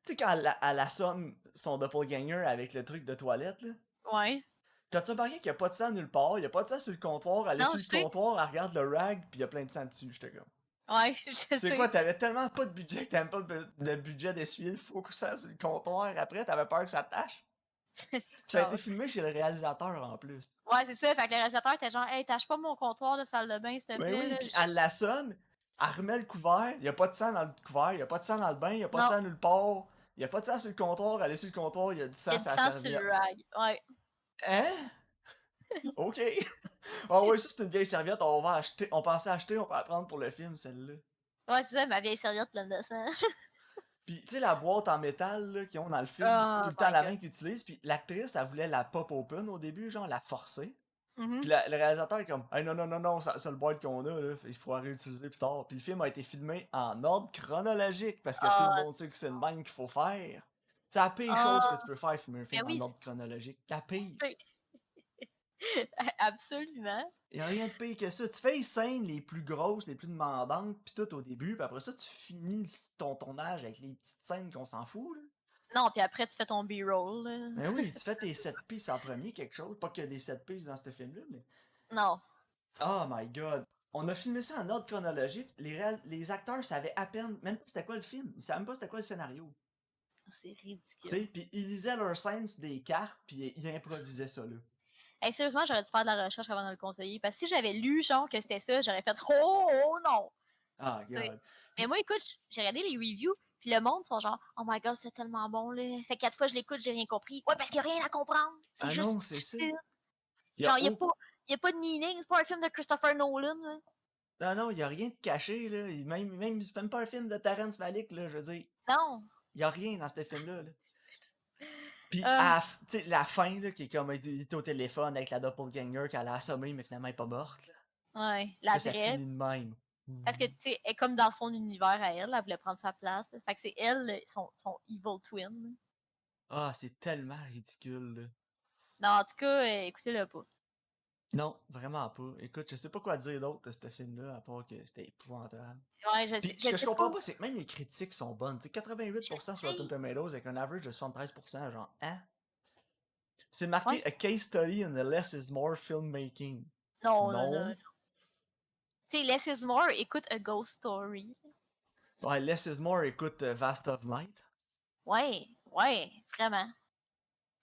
Tu sais, quand elle assomme son doppelganger avec le truc de toilette, là. Ouais. T'as-tu remarqué qu'il y a pas de sang nulle part? Il y a pas de sang sur le comptoir. Elle est Non, sur je le sais. comptoir, elle regarde le rag, puis il y a plein de sang dessus. J'étais comme. Ouais, je C'est quoi, sais. t'avais tellement pas de budget que t'avais pas de budget d'essuyer le faux sang sur le comptoir. Après, t'avais peur que ça tâche. C'est Ça a été ça. filmé chez le réalisateur en plus. Ouais, c'est ça. Fait que le réalisateur était genre, hey, tâche pas mon comptoir de salle de bain, s'il te Ben plaît, oui, là. puis elle l'assomme, elle remet le couvert, il y a pas de sang dans le couvert, il y a pas de sang dans le bain, il y a pas de Non. sang nulle part. Il y a pas de sang sur le comptoir, elle est sur le comptoir, il y a du Il y sang a du sur la sang sur le serviette. rag. Ouais. Hein? Ok. Ah ouais, ça c'est une vieille serviette, on va acheter, on pensait acheter, on va la prendre pour le film, celle-là. Ouais, c'est ça, ma vieille serviette pleine de sang. Puis tu sais, la boîte en métal là, qu'ils ont dans le film, c'est tout Oh le temps my la god. même qu'ils utilisent, puis l'actrice, elle voulait la pop open au début, genre la forcer. Mhm. Puis le réalisateur est comme, hey, non, non, non, non, c'est le boîte qu'on a, là, il faudra réutiliser plus tard. Puis le film a été filmé en ordre chronologique, parce que tout le Oh, monde sait que c'est le même qu'il faut faire. C'est la pire chose que oh, tu peux faire, filmer un ben film en oui, ordre chronologique. La pire. c'est- absolument. Y a rien de pire que ça. Tu fais les scènes les plus grosses, les plus demandantes, pis tout au début, puis après ça, tu finis ton tournage avec les petites scènes qu'on s'en fout, là. Non, puis après, tu fais ton B-roll, là. Ben oui, tu fais tes 7 pistes en premier, quelque chose. Pas qu'il y a des 7 pistes dans ce film-là, mais. Non, Oh my god. On a filmé ça en ordre chronologique. Les acteurs savaient à peine, même pas c'était quoi le film. Ils savaient même pas c'était quoi le scénario. c'est Tu ridicule. sais, puis ils lisaient leurs scènes sur des cartes, puis ils improvisaient ça là. Hey, sérieusement, j'aurais dû faire de la recherche avant de le conseiller. Parce que si j'avais lu, genre, que c'était ça, j'aurais fait oh, oh non! Oh Tu sais. god. Mais Puis, moi, écoute, j'ai regardé les reviews, puis le monde sont genre, oh my god, c'est tellement bon, là. C'est 4 fois que je l'écoute, j'ai rien compris. Ouais, parce qu'il y a rien à comprendre. C'est ah juste non, c'est ça. stupide. Y a Genre, au... y a pas de meaning, c'est pas un film de Christopher Nolan, là. Ah non, y a rien de caché là. C'est même pas un film de Terrence Malick là, je veux dire. Non. Y a rien dans ce film-là. Là. Puis, Euh, tu sais, la fin là, qui est comme il était au téléphone avec la doppelganger qu'elle a assommée, mais finalement elle est pas morte. Là. ouais, Puis la là, ça vraie. finit de même. Parce que, tu sais, elle est comme dans son univers à elle, elle voulait prendre sa place. Fait que c'est elle, son evil twin. Ah, c'est tellement ridicule là. Non, en tout cas, écoutez-le pas. Non, vraiment pas. Écoute, je sais pas quoi dire d'autre de ce film-là, à part que c'était épouvantable. Ouais, Puis, ce je que je sais comprends pas. pas, c'est que même les critiques sont bonnes. Tu sais, Je 88% sur Rotten sais. Tomatoes avec un average de 73%, genre, hein? C'est marqué Ouais. A case study in the less is more filmmaking. Non, non, non. Non. Tu sais, Less is More, écoute A Ghost Story. Ouais, Less is More, écoute Vast of Night. Ouais, vraiment.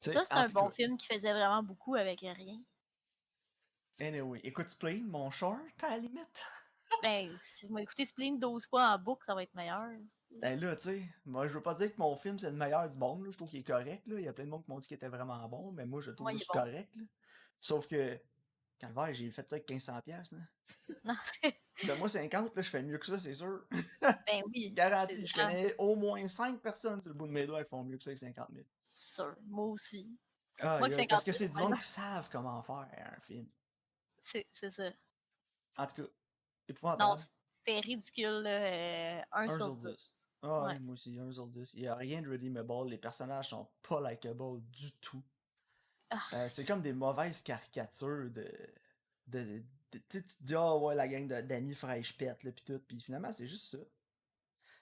Ça, c'est En un tout bon cas, film qui faisait vraiment beaucoup avec rien. anyway, écoute Spleen, mon short, à la limite. Ben, si je m'ai écouté Spleen 12 fois en boucle, ça va être meilleur. Ben là, tu sais, moi je veux pas dire que mon film c'est le meilleur du monde, là. Je trouve qu'il est correct, là. Il y a plein de monde qui m'ont dit qu'il était vraiment bon, mais moi je le trouve Moi, il est juste bon. correct, là. Sauf que, calvaire, j'ai fait ça avec 1500$, là. Non, Donne-moi 50, là, je fais mieux que ça, c'est sûr. ben oui, c'est Garanti, je connais au moins 5 personnes sur le bout de mes doigts qui font mieux que ça avec 50 000. sûr. Moi aussi. Moi, Aïe, que aïe, parce 50 que 000, c'est du ouais, monde qui savent comment faire un film. c'est ça. En tout cas, Non, épouvantable. c'était ridicule, là. 1 1 sur sur 10. 10. Ah Ouais. ouais, moi aussi, 1 sur 10. Il n'y a rien de redeemable. Les personnages sont pas likeable du tout. Ah, C'est comme des mauvaises caricatures tu te dis, ah ouais, la gang d'amis fraîches pète, là, pis tout. Pis finalement, c'est juste ça.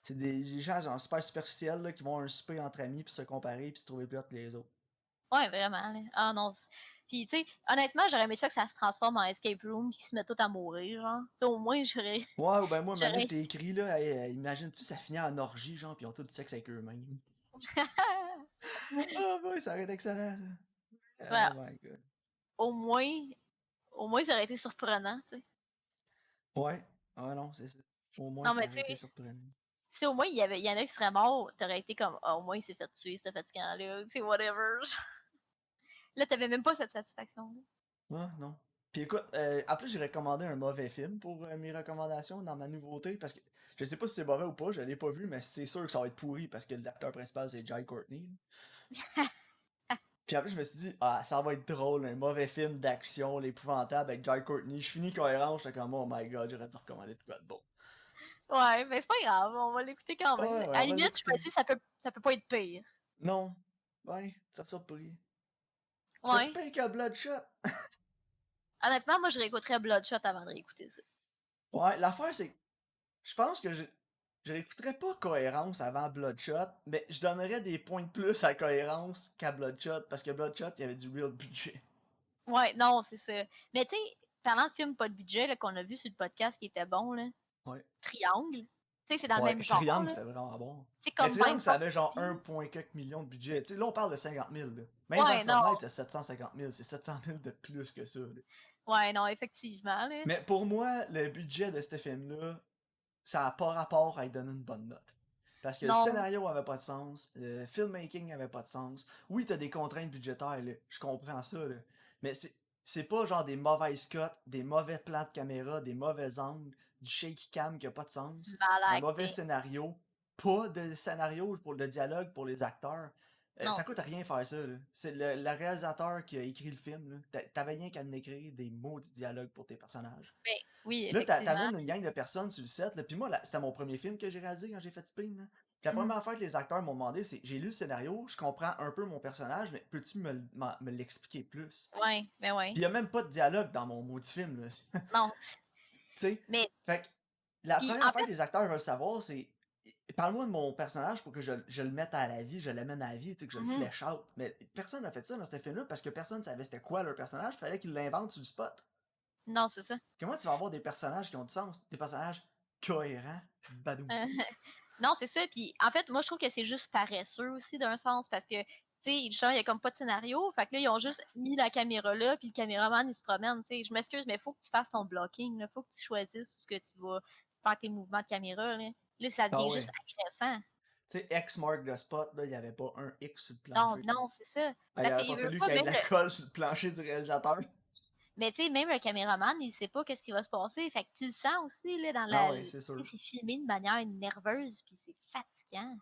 C'est des gens genre super superficiels, là, qui vont à un souper entre amis, puis se comparer, puis se trouver plus hot que les autres. ouais, vraiment, là. Ah non. Puis, tu sais, honnêtement, j'aurais aimé ça que ça se transforme en escape room, qu'ils se mettent tous à mourir, genre. T'sais, au moins, j'aurais. Ouais, ou ben moi, maintenant, je J'aurais. t'ai écrit, là, hey, imagine-tu, ça finit en orgie, genre, pis ils ont tout du sexe avec eux-mêmes. Ah, boy, ça aurait été excellent, ça. Ouais, Oh my god. au moins, ça aurait été surprenant, tu sais. Ouais. Ah non, c'est ça. Au moins, Non, ça mais tu aurait été sais, surprenant. si au moins il y en a qui seraient morts, t'aurais été comme, ah, au moins il s'est fait tuer, ce fatigant-là, tu sais, whatever. Là, t'avais même pas cette satisfaction-là. Ah, non. Puis écoute, en plus, j'ai recommandé un mauvais film pour mes recommandations dans ma nouveauté, parce que je sais pas si c'est mauvais ou pas, je l'ai pas vu, mais c'est sûr que ça va être pourri parce que l'acteur principal c'est Jai Courtney. Puis en plus, je me suis dit, ah, ça va être drôle, un mauvais film d'action, l'épouvantable avec Jai Courtney. Je finis cohérent, j'étais comme, oh my god, j'aurais dû recommander de quoi de bon. Ouais, mais c'est pas grave, on va l'écouter quand même. Ouais, ouais, À la on va limite, je me l'écouter. dis, ça peut pas être pire. Non. Ouais, ça te surpris. C'est-tu Ouais. pire que Bloodshot? Honnêtement, moi, je réécouterais Bloodshot avant de réécouter ça. Ouais, l'affaire c'est que je pense que je réécouterais pas Cohérence avant Bloodshot, mais je donnerais des points de plus à Cohérence qu'à Bloodshot, parce que Bloodshot, il y avait du real budget. Ouais, non, c'est ça. Mais tu sais, parlant de films pas de budget, là, qu'on a vu sur le podcast qui était bon, là, Ouais. Triangle, tu sais, c'est dans le Ouais, même genre, Triangle, là. c'est vraiment bon. Tu sais, Mais Combine Triangle, ça Fox avait genre aussi. 1 point quelques millions de budget. Tu sais, là, on parle de 50 000, là. Même Ouais, Vast of non. Night, c'est 750 000. C'est 700 000 de plus que ça, là. Ouais, non, effectivement, là. Mais pour moi, le budget de ce film-là, ça n'a pas rapport à lui donner une bonne note. Parce que le Non, scénario avait pas de sens, le filmmaking avait pas de sens. Oui, t'as des contraintes budgétaires, là, je comprends ça, là. Mais c'est pas genre des mauvaises cotes, des mauvais plans de caméra, des mauvais angles, du shaky cam qui a pas de sens, mal un mauvais acté. scénario, pas de scénario pour le dialogue pour les acteurs. Non, Ça c'est coûte ça. rien faire ça, là. C'est le réalisateur qui a écrit le film, là. T'avais rien qu'à écrire des maudits dialogues pour tes personnages. Ben, oui, Là, effectivement. t'amènes une gang de personnes sur le set, là, puis moi, c'était mon premier film que j'ai réalisé quand j'ai fait Spleen, là. Puis la Mhm. première fois que les acteurs m'ont demandé, c'est j'ai lu le scénario, je comprends un peu mon personnage, mais peux-tu me l'expliquer plus? Ouais, ben ouais. Puis y a même pas de dialogue dans mon maudit film, là. Tu Non. sais? Mais, Fait que la puis première en affaire fait, que les acteurs veulent savoir, c'est parle-moi de mon personnage pour que je le mette à la vie, je l'amène à la vie, tu sais, que je le mhm. flèche out. Mais personne n'a fait ça dans ce film-là parce que personne savait c'était quoi leur personnage, fallait qu'ils l'inventent sur le spot. Non, c'est ça. Comment tu vas avoir des personnages qui ont du sens? Des personnages cohérents, Euh, badoutis. non, c'est ça. Puis en fait, moi, je trouve que c'est juste paresseux aussi d'un sens parce que, tu sais, genre, il y a comme pas de scénario. Fait que là, ils ont juste mis la caméra là, puis le caméraman, il se promène. Tu sais, je m'excuse, mais il faut que tu fasses ton blocking. Il faut que tu choisisses où ce que tu vas faire tes mouvements de caméra. Là ça Ah devient juste ouais. agressant. Tu sais, X marque le spot, là, il n'y avait pas un X sur le Non, plancher. non, c'est ça. Ah, il Parce aurait qu'il pas veut fallu pas, qu'il y ait même de la le. colle sur le plancher du réalisateur. Mais tu sais, même le caméraman, il sait pas qu'est-ce qui va se passer. Fait que tu le sens aussi, là, dans Ah la. ouais, Tu c'est sais, sûr. c'est filmé de manière nerveuse, puis c'est fatigant.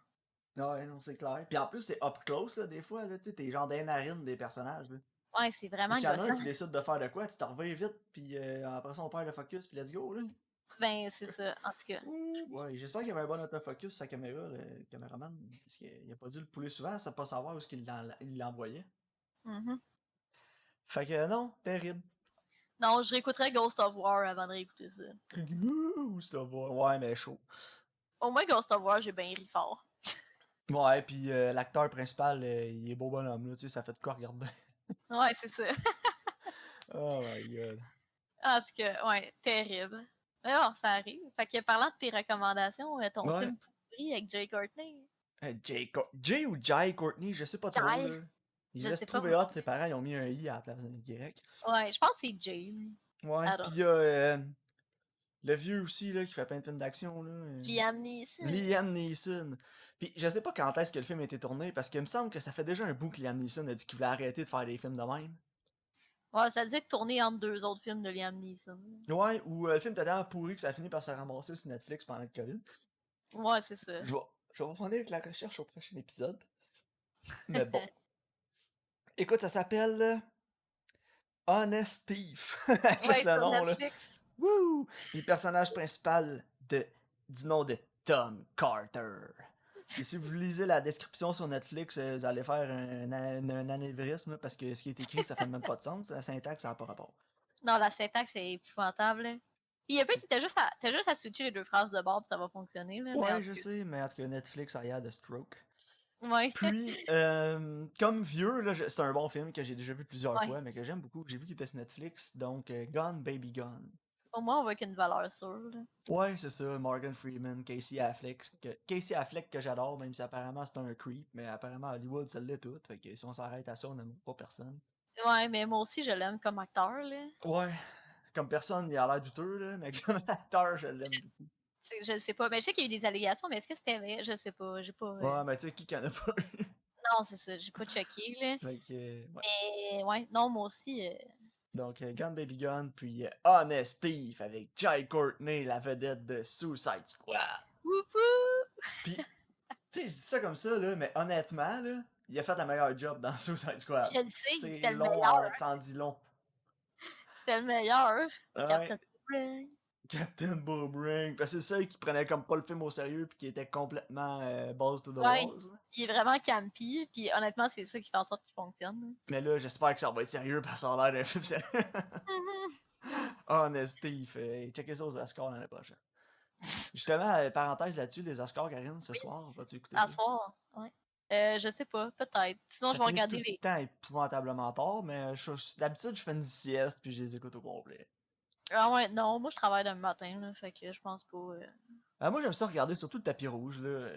Ah ouais, non, c'est clair. Puis en plus, c'est up close, là, des fois, là, tu sais, t'es genre dans les narines des personnages, là. Ouais, c'est Puis vraiment s'il y en a un gossant. qui décide de faire de quoi, tu t'en reviens vite, puis après ça, on perd le focus, puis let's go, là. Ben, c'est ça, en tout cas. Ouh, ouais, j'espère qu'il y avait un bon autofocus sur sa caméra, le caméraman. Parce qu'il a pas dû le pouler souvent, ça pas savoir où est-ce qu'il l'envoyait. Mhm. Fait que non, terrible. Non, je réécouterais Ghost of War avant de réécouter ça. Ouh, ça va. Ouais, mais chaud. Au moins, Ghost of War, j'ai bien ri fort. Ouais, puis l'acteur principal, il est beau bonhomme, là, tu sais, ça fait de quoi regarder. Ouais, c'est ça. Oh my god. En tout cas, ouais, terrible. Ouais, non, ça arrive. Fait que parlant de tes recommandations, ton Ouais. film pourri avec Jay Courtney. Jay ou Jai Courtney, je sais pas trop, Jay, là. Il je laisse sais pas trouver moi hot, non ses plus. parents, ils ont mis un I à la place d'un Y. Ouais, je pense que c'est Jay. Ouais, Alors, pis il y a le vieux aussi, là, qui fait plein de films d'action, là. Liam Neeson. Liam Neeson. Puis je sais pas quand est-ce que le film a été tourné, parce qu'il me semble que ça fait déjà un bout que Liam Neeson a dit qu'il voulait arrêter de faire des films de même. Ouais, ça a dû être tourné entre deux autres films de Liam Neeson. Ouais, ou le film était tellement pourri que ça a fini par se ramasser sur Netflix pendant le COVID. Ouais, c'est ça. Je vais, je vais reprendre avec la recherche au prochain épisode. Mais bon. Écoute, ça s'appelle Honest Thief. Juste Ouais, le sur nom, là. Netflix. Wouh! Puis le personnage principal du nom de Tom Carter. Puis si vous lisez la description sur Netflix, vous allez faire un anévrisme, là, parce que ce qui est écrit, ça fait même pas de sens. La syntaxe, ça n'a pas rapport. Non, la syntaxe est épouvantable. Là. Puis un peu, C'est- si t'as juste à switcher les deux phrases de bord, puis ça va fonctionner, là, mais en Ouais, tout je cas. sais, mais en tout cas, Netflix, I had a stroke. Ouais. Puis, comme vieux, là, c'est un bon film que j'ai déjà vu plusieurs Ouais. fois, mais que j'aime beaucoup. J'ai vu qu'il était sur Netflix, donc Gone Baby Gone. Au moins, on voit qu'une valeur sûre. Là. Ouais, c'est ça, Morgan Freeman, Casey Affleck que j'adore, même si apparemment c'est un creep, mais apparemment Hollywood ça l'est tout, fait que si on s'arrête à ça, on n'aime pas personne. Ouais, mais moi aussi, je l'aime comme acteur. Là. Ouais, comme personne, il a l'air douteux, là, mais comme acteur, je l'aime beaucoup. Je sais pas. Mais je sais qu'il y a eu des allégations, mais est-ce que c'était vrai? Je sais pas. J'ai pas. Ouais, mais tu sais, qui en a pas eu? Non, c'est ça. J'ai pas checké. Là. Fait que, ouais. Mais ouais, non, moi aussi. Donc, Gone Baby Gone, puis Honest Thief avec Jai Courtney, la vedette de Suicide Squad. Woupou! Puis, tu sais, je dis ça comme ça, là, mais honnêtement, là, il a fait un meilleur job dans Suicide Squad. Je le sais, C'est c'était le long, meilleur. ça en dit long. C'était le meilleur. Ouais, Captain Boomerang. Captain Boomerang. Parce que c'est le seul qui prenait comme pas le film au sérieux puis qui était complètement balls to the Ouais. walls. Là. Il est vraiment campy, puis honnêtement, c'est ça qui fait en sorte qu'il fonctionne. Mais là, j'espère que ça va être sérieux parce que ça a l'air d'un film sérieux. Honest Steve, checkez ça aux Oscars l'année prochaine. Justement, parenthèse là-dessus, les Oscars, Karine, ce Oui, soir, vas-tu écouter à ça? soir. Ouais. Je sais pas, peut-être. Sinon, je Ça vais finit tout regarder le les. temps épouvantablement tard, mais d'habitude, je fais une sieste puis je les écoute au complet. Ah ouais, non, moi je travaille demain matin, là, fait que je pense pas. Moi, j'aime ça regarder surtout le tapis rouge, là.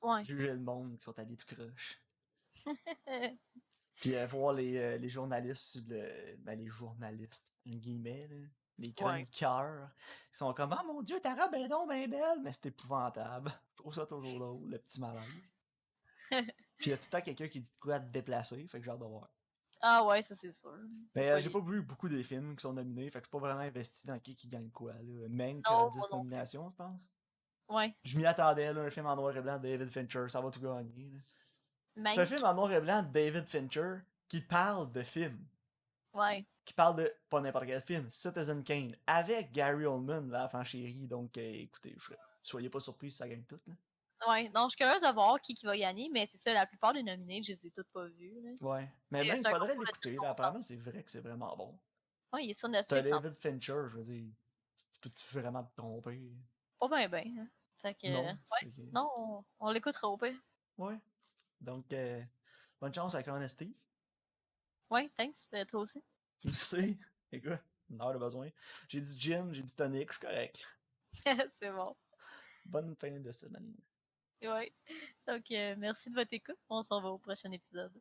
Ouais. Juger le monde qui sont allés tout croche. Puis voir les journalistes, les journalistes, en guillemets, là, les Ouais. chroniqueurs, qui sont comme « Oh mon Dieu, ta robe est donc bien belle! » Mais c'est épouvantable. Je trouve ça toujours drôle, le petit malaise. Puis il y a tout le temps quelqu'un qui dit de quoi te déplacer, fait que j'ai hâte de voir. Ah ouais, ça c'est sûr. Mais Ouais, j'ai pas vu beaucoup des films qui sont nominés, fait que je suis pas vraiment investi dans qui gagne quoi. Là. Mank a non, moi 10 non plus. nominations, je pense. Ouais. Je m'y attendais, là, un film en noir et blanc de David Fincher, ça va tout gagner. Là. C'est un Mank. film en noir et blanc de David Fincher qui parle de films. Ouais. Qui parle de pas n'importe quel film, Citizen Kane, avec Gary Oldman, l'enfant chéri. Donc, écoutez, soyez pas surpris si ça gagne tout. Là. Ouais. Non, je suis curieuse de voir qui va gagner, mais c'est ça, la plupart des nominés, je les ai toutes pas vus. Là. Ouais. Mais même, il C'est un faudrait concours de l'écouter. Là. Apparemment, circonstances. c'est vrai que c'est vraiment bon. Ouais, il est sur C'est un Netflix en David Fincher, je veux dire. Tu peux-tu vraiment te tromper? pas bien bien. Hein. Fait que, Non. ouais. Non, on l'écoutera au pire. Ouais. Donc, bonne chance avec Honest Steve. Ouais, thanks. Toi aussi. Merci. Écoute, on a besoin. J'ai du gin, j'ai du tonic, je suis correct. c'est bon. Bonne fin de semaine. Ouais. Donc, merci de votre écoute. On se revoit au prochain épisode.